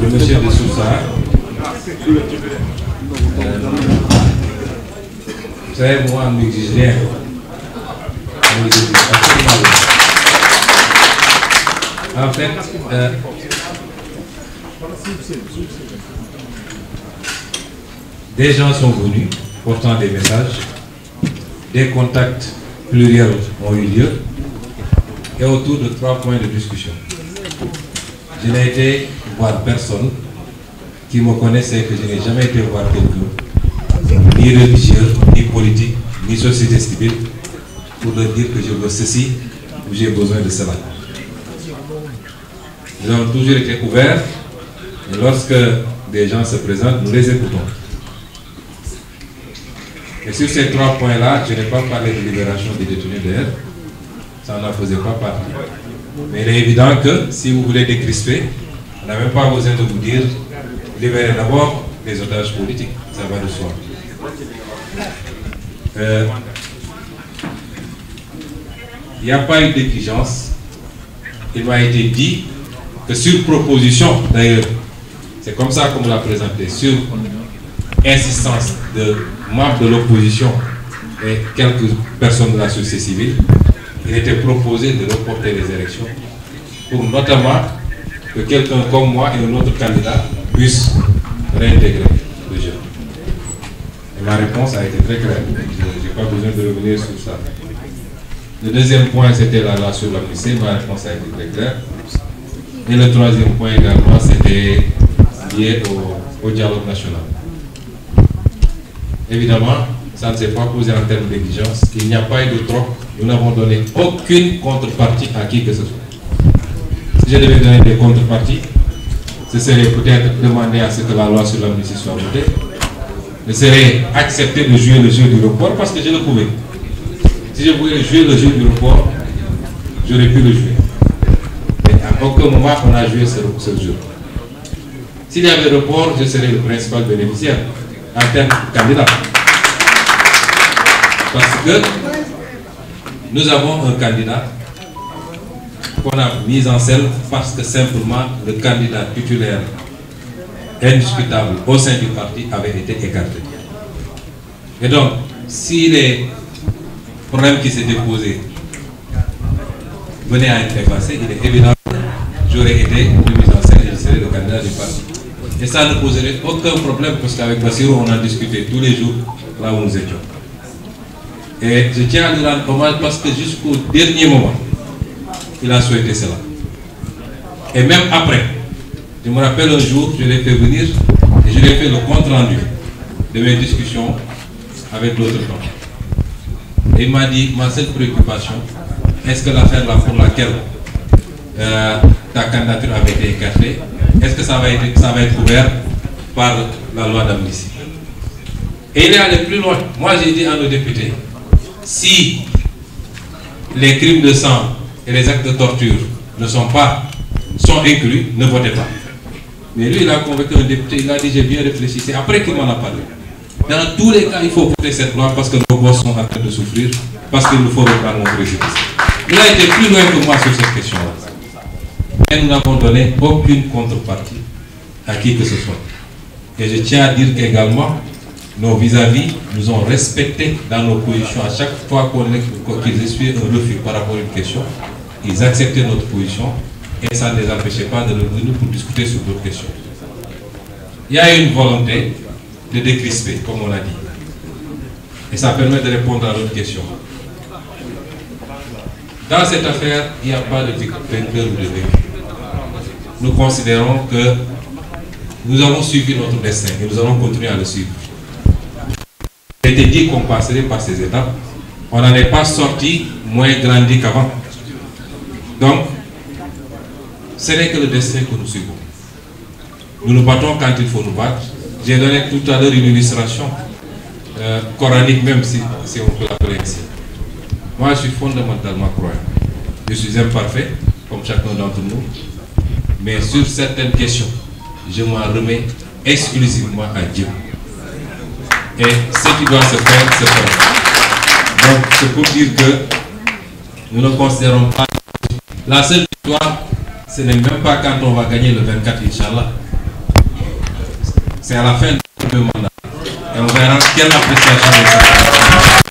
de M. de Sousa. Vous savez, moi, on n'exige rien. On n'exige absolument rien. En fait, des gens sont venus portant des messages, des contacts pluriels ont eu lieu, et autour de 3 points de discussion. Je n'ai été voir personne qui me connaissait, que je n'ai jamais été voir quelqu'un, ni religieux, ni politique, ni société civile, pour leur dire que je veux ceci ou j'ai besoin de cela. Nous avons toujours été ouverts, et lorsque des gens se présentent, nous les écoutons. Et sur ces 3 points-là, je n'ai pas parlé de libération des détenus d'air, ça n'en faisait pas partie. Mais il est évident que si vous voulez décrisper, on n'a même pas besoin de vous dire libérez d'abord les otages politiques, ça va de soi. Il n'y a pas eu d'exigence. Il m'a été dit que sur proposition, d'ailleurs, c'est comme ça qu'on l'a présenté, sur insistance de membres de l'opposition et quelques personnes de la société civile, il était proposé de reporter les élections pour notamment que quelqu'un comme moi et un autre candidat puissent réintégrer le jeu. Et ma réponse a été très claire. Je n'ai pas besoin de revenir sur ça. Le deuxième point, c'était la loi sur l'amnistie. Ma réponse a été très claire. Et le troisième point également, c'était lié au dialogue national. Évidemment, ça ne s'est pas posé en termes d'exigence. Il n'y a pas eu de troc. Nous n'avons donné aucune contrepartie à qui que ce soit. Si je devais donner des contreparties, ce serait peut-être demander à ce que la loi sur l'amnistie soit votée. Ce serait accepter de jouer le jeu du report parce que je le pouvais. Si je voulais jouer le jeu du report, j'aurais pu le jouer. Mais à aucun moment on a joué ce jeu. S'il y avait report, je serais le principal bénéficiaire en termes de candidat. Parce que nous avons un candidat qu'on a mis en scène parce que simplement le candidat titulaire indiscutable au sein du parti avait été écarté. Et donc, si les problèmes qui s'étaient posés venaient à être effacés, il est évident que j'aurais été mis en scène et je serais le candidat du parti. Et ça ne poserait aucun problème parce qu'avec Bassirou, on en discutait tous les jours là où nous étions. Et je tiens à lui rendre hommage parce que jusqu'au dernier moment, il a souhaité cela. Et même après, je me rappelle un jour, je l'ai fait venir et je lui ai fait le compte rendu de mes discussions avec l'autre camp. Et il m'a dit, ma seule préoccupation, est-ce que l'affaire là pour laquelle ta candidature avait été écartée, est-ce que ça va être couvert par la loi d'amnistie? Et il est allé plus loin. Moi j'ai dit à nos députés, si les crimes de sang et les actes de torture sont inclus, ne votez pas. Mais lui, il a convaincu un député, il a dit j'ai bien réfléchi. C'est après qu'il m'en a parlé. Dans tous les cas, il faut voter cette loi parce que nos gosses sont en train de souffrir, parce qu'il nous faut reprendre notre résidence. Il a été plus loin que moi sur cette question-là. Mais nous n'avons donné aucune contrepartie à qui que ce soit. Et je tiens à dire qu'également, nos vis-à-vis nous ont respectés dans nos positions. À chaque fois qu'ils essuyaient un refus par rapport à une question, ils acceptaient notre position et ça ne les empêchait pas de revenir pour discuter sur d'autres questions. Il y a une volonté de décrisper, comme on l'a dit. Et ça permet de répondre à l'autre question. Dans cette affaire, il n'y a pas de vainqueur ou de vaincu. Nous considérons que nous avons suivi notre destin et nous allons continuer à le suivre. Il a été dit qu'on passerait par ces étapes. On n'en est pas sorti moins grandi qu'avant. Donc, ce n'est que le destin que nous suivons. Nous nous battons quand il faut nous battre. J'ai donné tout à l'heure une illustration coranique, même si on peut l'appeler ainsi. Moi, je suis fondamentalement croyant. Je suis imparfait, comme chacun d'entre nous. Mais sur certaines questions, je m'en remets exclusivement à Dieu. Et ce qui doit se faire, se fait. Donc, c'est pour dire que nous ne considérons pas... La seule victoire, ce n'est même pas quand on va gagner le 24, Inch'Allah. c'est à la fin du mandat. Et on verra quelle appréciation est faite.